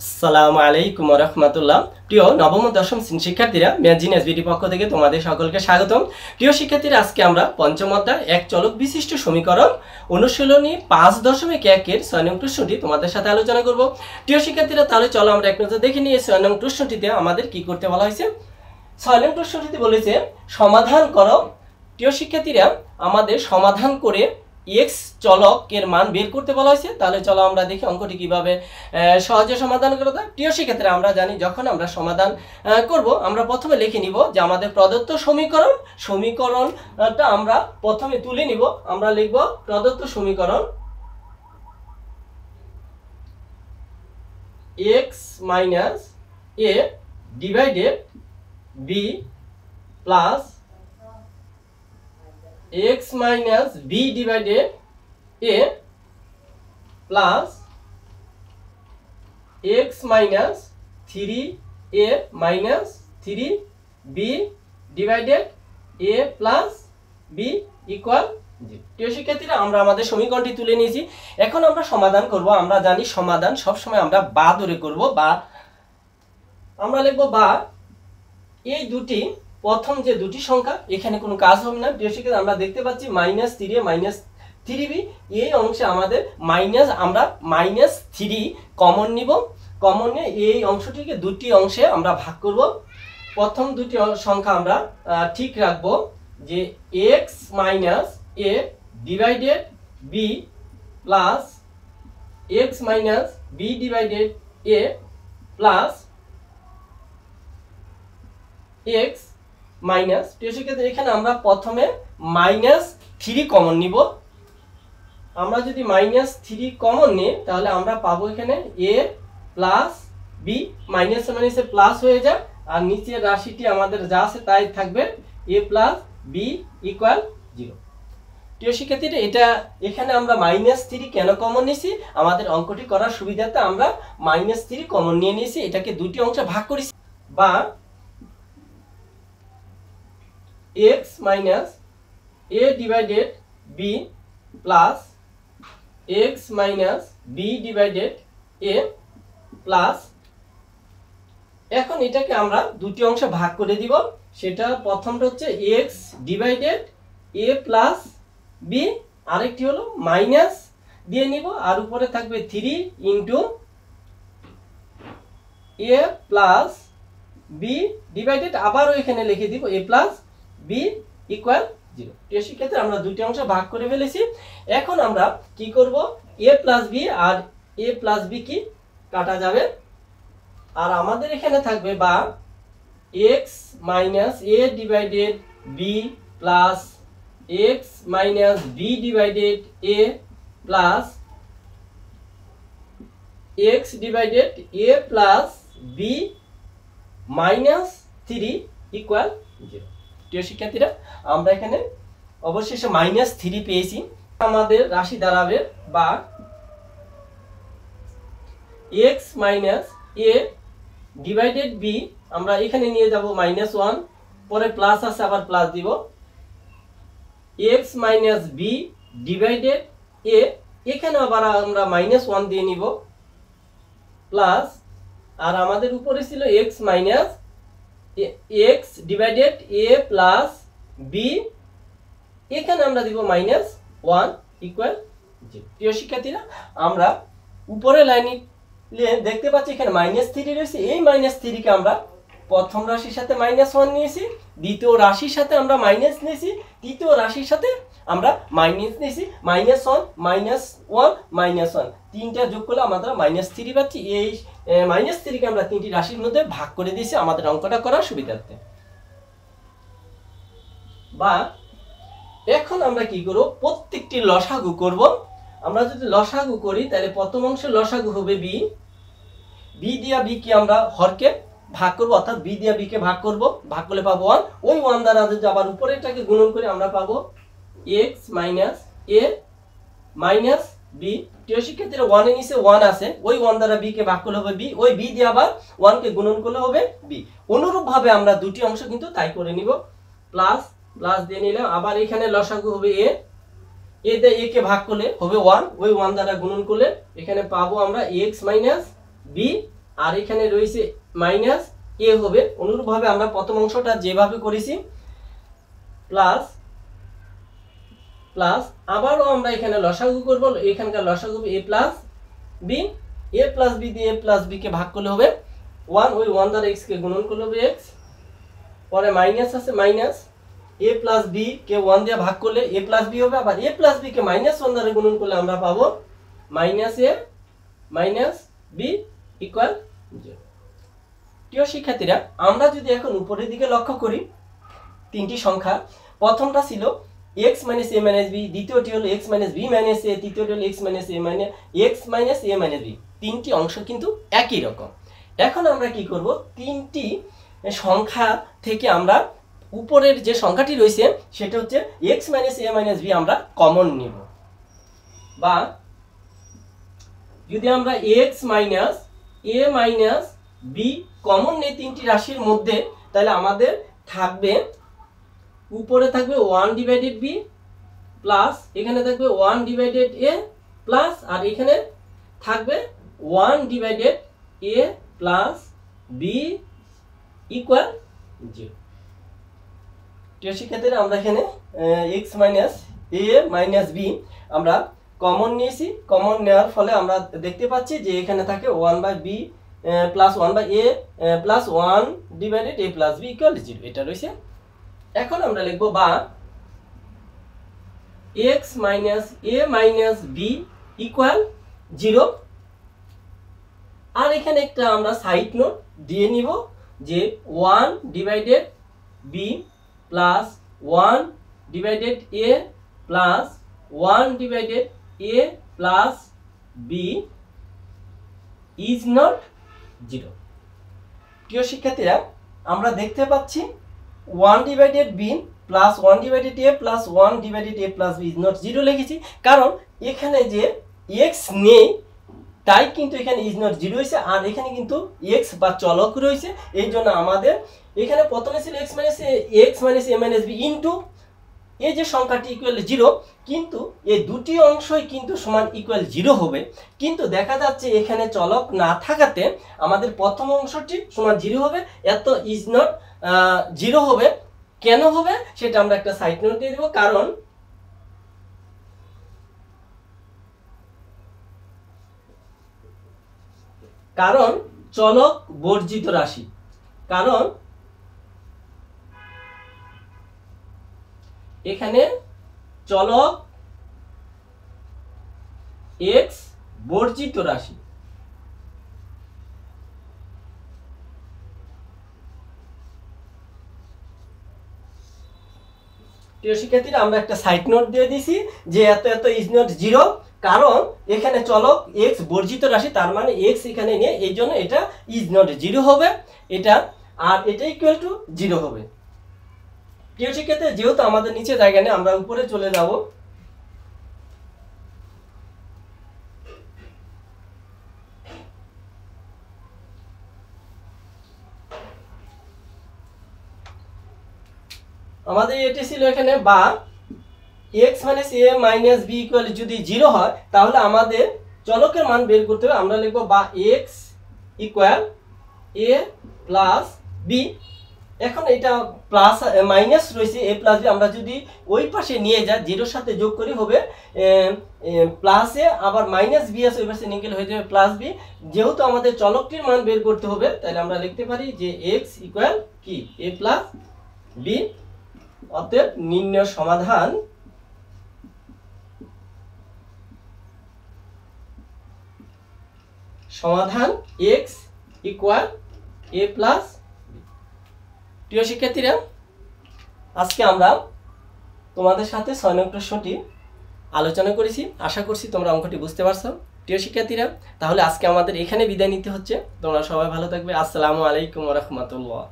আসসালামু আলাইকুম ওয়া রাহমাতুল্লাহ। প্রিয় নবম ও দশম শ্রেণীর শিক্ষার্থীরা, ম্যাজিন এসবিডি পক্ষ থেকে তোমাদের সকলকে স্বাগতম। প্রিয় শিক্ষার্থীরা, আজকে আমরা পঞ্চম অধ্যায় এক চলক বিশিষ্ট সমীকরণ অনুশীলনী 5.1 এর 6 নং প্রশ্নটি তোমাদের সাথে আলোচনা করব। প্রিয় শিক্ষার্থীরা, তাহলে চলো আমরা এক নজর দেখে নিই 6 নং প্রশ্নটিতে আমাদের কি করতে বলা হয়েছে। 6 নং প্রশ্নটিতে বলেছে সমাধান করো। প্রিয় শিক্ষার্থীরা, আমাদের সমাধান করে x চলকের মান বের করতে বলা হয়েছে। তাহলে চলো আমরা দেখি অঙ্কটি কিভাবে সহজে সমাধান করা যায়। প্রিয় শিক্ষার্থীরা, আমরা জানি যখন আমরা সমাধান করব, আমরা প্রথমে লিখে নিব যে আমাদের প্রদত্ত সমীকরণটা আমরা প্রথমে তুলে নিব। আমরা লিখব প্রদত্ত সমীকরণ x minus a divided b plus x minus b divided a plus x minus 3a minus 3b divided a plus b equal 0। প্রিয় শিক্ষার্থীরা, আমরা আমাদের সমীকরণটি তুলে নিয়েছি। এখন আমরা সমাধান করব। আমরা জানি সমাধান সবসময় আমরা বা ধরে করব। বা আমরা লিখব বা এই দুটি প্রথম যে দুটি সংখ্যা, এখানে কোনো কাজ হবে না। প্রিয় শিক্ষার্থী, আমরা দেখতে পাচ্ছি -3a -3b, এই অংশে আমাদের আমরা -3 কমন নিব। কমন নিয়ে এই অংশটিকে দুটি অংশে আমরা ভাগ করব। প্রথম দুটি সংখ্যা আমরা ঠিক রাখব যে x minus a divided b plus x minus b divided a plus x minus. প্রিয় শিক্ষার্থী, এখানে আমরা প্রথমে -3 কমন নিব। আমরা যদি -3 কমন নিই, তাহলে আমরা পাবো এখানে a প্লাস b, মাইনাস মাইনাসে প্লাস হয়ে যায়, আর নিচের রাশিটি আমাদের যা আছে তাই থাকবে, a প্লাস b ইকুয়াল 0। প্রিয় শিক্ষার্থীরা, এটা এখানে আমরা -3 কেন কমন নিয়েছি, আমাদের অঙ্কটি করার সুবিধাতে আমরা -3 কমন নিয়ে নিয়েছি। এটাকে দুটি অংশে ভাগ করেছি। বা x minus a divided b plus x minus b divided a plus, এখন এটাকে আমরা দুটি অংশে ভাগ করে দিব। সেটা প্রথমটা হচ্ছে x divided a plus b, আরেকটি হলো মাইনাস দিয়ে নিব, আর উপরে থাকবে 3 into a plus b divided, আবারও এখানে লিখে দিব a plus b ইকুয়াল 0। প্রিয় শিক্ষার্থী, আমরা দুটি অংশ ভাগ করে ফেলেছি। এখন আমরা কি করব, a প্লাস b আর a প্লাস b কি কাটা যাবে, আর আমাদের এখানে থাকবে বা x minus a divided b plus x minus b divided a plus x divided a plus b minus 3 equal 0। প্রিয় শিক্ষার্থীরা, আমরা এখানে অবশেষে -3 পেয়েছি। আমাদের রাশি দাঁড়াবে বা x minus a divided b, আমরা এখানে নিয়ে যাব -1, পরে প্লাস আছে আবার প্লাস দিব, x minus b divided a, এখানে আবার আমরা -1 দিয়ে নিব প্লাস, আর আমাদের উপরে ছিল x minus x divided a plus b, এখানে আমরা দিব -1 ইকুয়াল 0। প্রিয় শিক্ষার্থীরা, আমরা উপরে লাইনে দেখতে পাচ্ছি এখানে -3 রয়েছে। এই -3 কে আমরা প্রথম রাশির সাথে -1 নিয়েছি, দ্বিতীয় রাশির সাথে আমরা মাইনাস নিয়েছি, তৃতীয় রাশির সাথে আমরা মাইনাস নিয়েছি, -1 -1 তিনটা যোগ করলে আমরা -3 পাচ্ছি। এই -3 কে আমরা তিনটি রাশির মধ্যে ভাগ করে দিয়েছি আমাদের অঙ্কটা করার সুবিধার্থে। বা এখন আমরা কি করব, প্রত্যেকটি লসাগু করব। আমরা যদি লসাগু করি, তাহলে প্রথম অংশের লসাগু হবে b, b দিয়া b কে আমরা হরকে ভাগ করব, অর্থাৎ b দিয়া b কে ভাগ করব, ভাগ করলে পাবো 1। ওই 1 দ্বারা যদি আবার উপরেরটাকে গুণন করে আমরা পাবো x minus a minus b। প্রিয় শিক্ষার্থীরা, 1 এর নিচে 1 আছে, ওই 1 দ্বারা b কে ভাগ করলে হবে b, ওই b দিয়ে আবার 1 কে গুণন করলে হবে b। অনুরূপ ভাবে আমরা দুটি অংশ কিন্তু তাই করে নিব। প্লাস প্লাস দিয়ে নিলাম, আবার এখানে লসাগু হবে a, a দিয়ে a কে ভাগ করলে হবে 1, ওই 1 দ্বারা গুণন করলে এখানে পাবো আমরা x মাইনাস b, আর এখানে রয়েছে মাইনাস এ হবে। অনুরূপভাবে আমরা প্রথম অংশটা যেভাবে করেছি প্লাস প্লাস আবারও আমরা এখানে লসাগু করব। এখানকার লসাগু এ প্লাস বি, এ প্লাস বি দিয়ে এ প্লাস বি কে ভাগ করলে হবে 1, ওই 1 দ্বারা x কে গুণন করলে হবে x, পরে মাইনাস আছে মাইনাস এ প্লাস বি কে 1 দিয়ে ভাগ করলে এ প্লাস বি হবে, আবার এ প্লাস বি কে -1 দ্বারা গুণন করলে আমরা পাবো মাইনাস এ মাইনাস বি ইকুয়াল 0। প্রিয় শিক্ষার্থীরা, আমরা যদি এখন উপরের দিকে লক্ষ্য করি তিনটি সংখ্যা, প্রথমটা ছিল x minus a minus b, দ্বিতীয়টি হলো x minus b minus a, তৃতীয়টি হলো x minus a minus b। তিনটি অংশ কিন্তু একই রকম। এখন আমরা কি করব, তিনটি সংখ্যা থেকে আমরা উপরের যে সংখ্যাটি রয়েছে সেটা হচ্ছে x minus a minus b আমরা কমন নিব, বা যদি আমরা x minus a minus b common নেই তিনটি রাশির মধ্যে, তাহলে আমাদের থাকবে উপরে থাকবে 1 ডিভাইডেড b প্লাস এখানে থাকবে 1 ডিভাইডেড a প্লাস আর এখানে থাকবে 1 divided a plus b equal 0। প্রিয় শিক্ষার্থীরা, আমরা এখানে x minus a minus b আমরা কমন নিয়েছি। কমন নেওয়ার ফলে আমরা দেখতে পাচ্ছি যে এখানে থাকে 1/b plus 1/a plus 1 divided a plus b equal 0, এটা রয়েছে। এখন আমরা লিখব বা x minus a minus b equal 0। আর এখানে একটা আমরা সাইড নোট দিয়ে নিব যে 1 divided b plus 1 divided a plus 1 divided a plus b is not 0। প্রিয় শিক্ষার্থীরা, আমরা দেখতে পাচ্ছি 1 divided b plus 1 divided a plus 1 divided a plus b is not 0 লিখেছি, কারণ এখানে যে x নেই তাই কিন্তু এখানে ইজ নট 0 হয়েছে, আর এখানে কিন্তু x বা চলক রয়েছে। এই জন্য আমাদের এখানে প্রথমে ছিল x minus a minus b into এই যে সংখ্যাটি ইকুয়াল 0, কিন্তু এই দুটি অংশই কিন্তু সমান ইকুয়াল 0 হবে। কিন্তু দেখা যাচ্ছে এখানে চলক না থাকাতে আমাদের প্রথম অংশটি সমান 0 হবে, এত ইজ নট 0 হবে। কেন হবে সেটা আমরা একটা সাইড নোট দিয়ে দেব, কারণ চলক বর্জিত রাশি, কারণ এখানে চলক x বর্জিত রাশি। প্রিয় শিক্ষার্থীরা, আমরা একটা সাইড নোট দিয়ে দিছি যে এত এত ইজ নট 0, কারণ এখানে চলক x বর্জিত রাশি, তার মানে x এখানে নিয়ে এই জন্য এটা ইজ নট 0 হবে, এটা আর এটা ইকুয়াল টু 0 হবে। প্রিয় শিক্ষার্থী, যেহেতু আমাদের নিচে জায়গা নেই আমরা উপরে চলে যাব। আমাদের এটি ছিল এখানে বা x minus a minus b equal যদি 0 হয় তাহলে আমাদের চলকের মান বের করতে হবে। আমরা লিখব বা x equal a plus b। এখন এটা প্লাস মাইনাস রয়েছে a প্লাস b, আমরা যদি ওই পাশে নিয়ে যাই 0 সাথে যোগ করি হবে প্লাস a, আবার মাইনাস b আছে ওই পাশে নিয়ে গেলে হয়ে যাবে প্লাস b। যেহেতু আমাদের চলকটির মান বের করতে হবে তাহলে আমরা লিখতে পারি যে x ইকুয়াল কি a প্লাস b। অতএব নির্ণয় সমাধান x equal a plus b। প্রিয় শিক্ষার্থীরা, আজকে আমরা তোমাদের সাথে 6 নং প্রশ্নটি আলোচনা করেছি। আশা করছি তোমরা অঙ্কটি বুঝতে পারছো। প্রিয় শিক্ষার্থীরা, তাহলে আজকে আমাদের এখানে বিদায় নিতে হচ্ছে। তোমরা সবাই ভালো থাকবে। আসসালামু আলাইকুম ওয়া রাহমাতুল্লাহ।